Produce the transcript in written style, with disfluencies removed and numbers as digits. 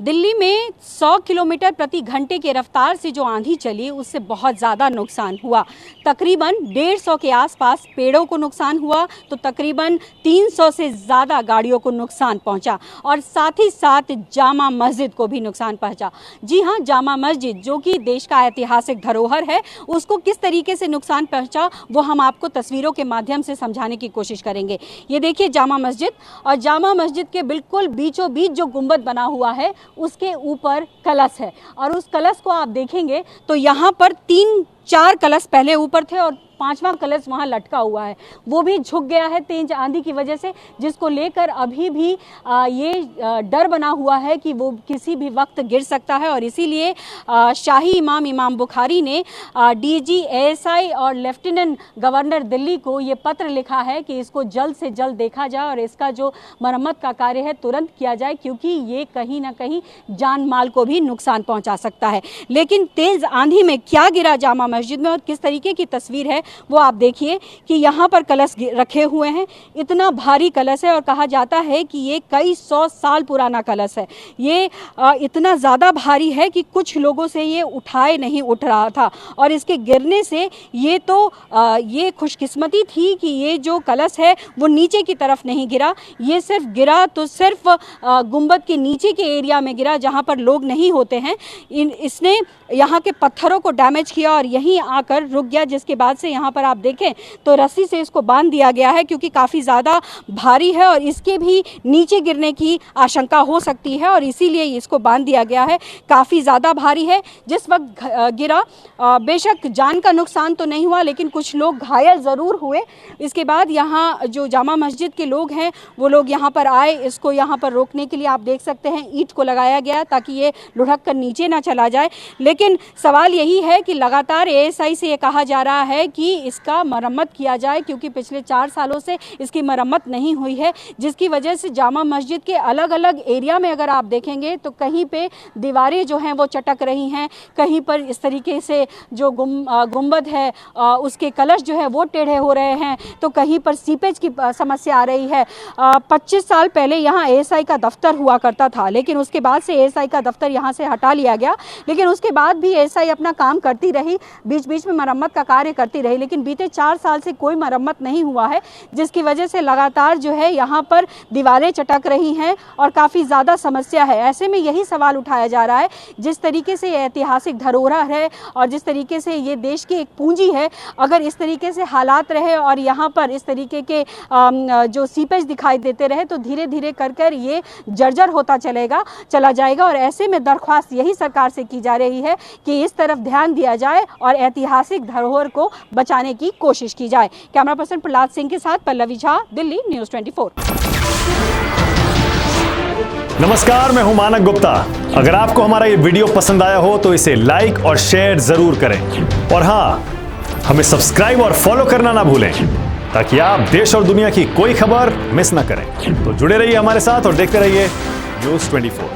दिल्ली में 100 किलोमीटर प्रति घंटे की रफ्तार से जो आंधी चली उससे बहुत ज़्यादा नुकसान हुआ। तकरीबन 150 के आसपास पेड़ों को नुकसान हुआ तो तकरीबन 300 से ज़्यादा गाड़ियों को नुकसान पहुंचा और साथ ही साथ जामा मस्जिद को भी नुकसान पहुंचा। जी हां, जामा मस्जिद जो कि देश का ऐतिहासिक धरोहर है, उसको किस तरीके से नुकसान पहुंचा वो हम आपको तस्वीरों के माध्यम से समझाने की कोशिश करेंगे। ये देखिए जामा मस्जिद, और जामा मस्जिद के बिल्कुल बीचों बीच जो गुंबद बना हुआ है उसके ऊपर कलश है, और उस कलश को आप देखेंगे तो यहाँ पर 3-4 कलश पहले ऊपर थे और 5वां कलश वहाँ लटका हुआ है, वो भी झुक गया है तेज आंधी की वजह से, जिसको लेकर अभी भी ये डर बना हुआ है कि वो किसी भी वक्त गिर सकता है। और इसीलिए शाही इमाम बुखारी ने डीजी एएसआई और लेफ्टिनेंट गवर्नर दिल्ली को ये पत्र लिखा है कि इसको जल्द से जल्द देखा जाए और इसका जो मरम्मत का कार्य है तुरंत किया जाए, क्योंकि ये कहीं ना कहीं जान माल को भी नुकसान पहुंचा सकता है। लेकिन तेज़ आंधी में क्या गिरा जामा मस्जिद में और किस तरीके की तस्वीर है वो आप देखिए कि यहाँ पर कलश रखे हुए हैं। इतना भारी कलश है और कहा जाता है कि ये कई 100 साल पुराना कलश है। ये इतना ज़्यादा भारी है कि कुछ लोगों से ये उठाए नहीं उठ रहा था, और इसके गिरने से ये खुशकिस्मती थी कि ये जो कलश है वो नीचे की तरफ नहीं गिरा। ये सिर्फ गिरा तो सिर्फ गुंबद के नीचे के एरिया में गिरा जहाँ पर लोग नहीं होते हैं। इसने यहाँ के पत्थरों को डैमेज किया और यहीं आकर रुक गया, जिसके बाद से यहाँ पर आप देखें तो रस्सी से इसको बांध दिया गया है, क्योंकि काफ़ी ज़्यादा भारी है और इसके भी नीचे गिरने की आशंका हो सकती है, और इसीलिए इसको बांध दिया गया है। काफ़ी ज़्यादा भारी है। जिस वक्त गिरा बेशक जान का नुकसान तो नहीं हुआ, लेकिन कुछ लोग घायल ज़रूर हुए। इसके बाद यहाँ जो जामा मस्जिद के लोग हैं वो लोग यहाँ पर आए, इसको यहाँ पर रोकने के लिए आप देख सकते हैं ईंट को लगाया गया ताकि ये लुढ़क कर नीचे ना चला जाए। लेकिन सवाल यही है कि लगातार एएसआई से ये कहा जा रहा है कि इसका मरम्मत किया जाए, क्योंकि पिछले 4 सालों से इसकी मरम्मत नहीं हुई है, जिसकी वजह से जामा मस्जिद के अलग अलग एरिया में अगर आप देखेंगे तो कहीं पे दीवारें जो हैं वो चटक रही हैं, कहीं पर इस तरीके से जो गुंबद है उसके कलश जो है वो टेढ़े हो रहे हैं, तो कहीं पर सीपेज की समस्या आ रही है। 25 साल पहले यहाँ एएसआई का दफ्तर हुआ करता था, लेकिन उसके बाद से एएसआई का दफ्तर यहाँ से हटा लिया गया, लेकिन उसके बाद भी एएसआई अपना काम करती रही, बीच बीच में मरम्मत का कार्य करती रही, लेकिन बीते 4 साल से कोई मरम्मत नहीं हुआ है, जिसकी वजह से लगातार जो है यहाँ पर दीवारें चटक रही हैं और काफ़ी ज़्यादा समस्या है। ऐसे में यही सवाल उठाया जा रहा है, जिस तरीके से ऐतिहासिक धरोहर है और जिस तरीके से ये देश की एक पूंजी है, अगर इस तरीके से हालात रहे और यहाँ पर इस तरीके के जो सीपेज दिखाई देते रहे तो धीरे धीरे कर ये जर्जर होता चला जाएगा। और ऐसे में दरख्वास्त यही सरकार से की जा रही है कि इस तरफ ध्यान दिया जाए और ऐतिहासिक धरोहर को बचाने की कोशिश की जाए। कैमरा पर्सन प्रहलाद सिंह के साथ पल्लवी झा, दिल्ली न्यूज़ 24। नमस्कार, मैं हूं मानक गुप्ता। अगर आपको हमारा ये वीडियो पसंद आया हो तो इसे लाइक और शेयर जरूर करें, और हाँ, हमें सब्सक्राइब और फॉलो करना ना भूलें ताकि आप देश और दुनिया की कोई खबर मिस ना करें। तो जुड़े रहिए हमारे साथ और देखते रहिए न्यूज़ 24।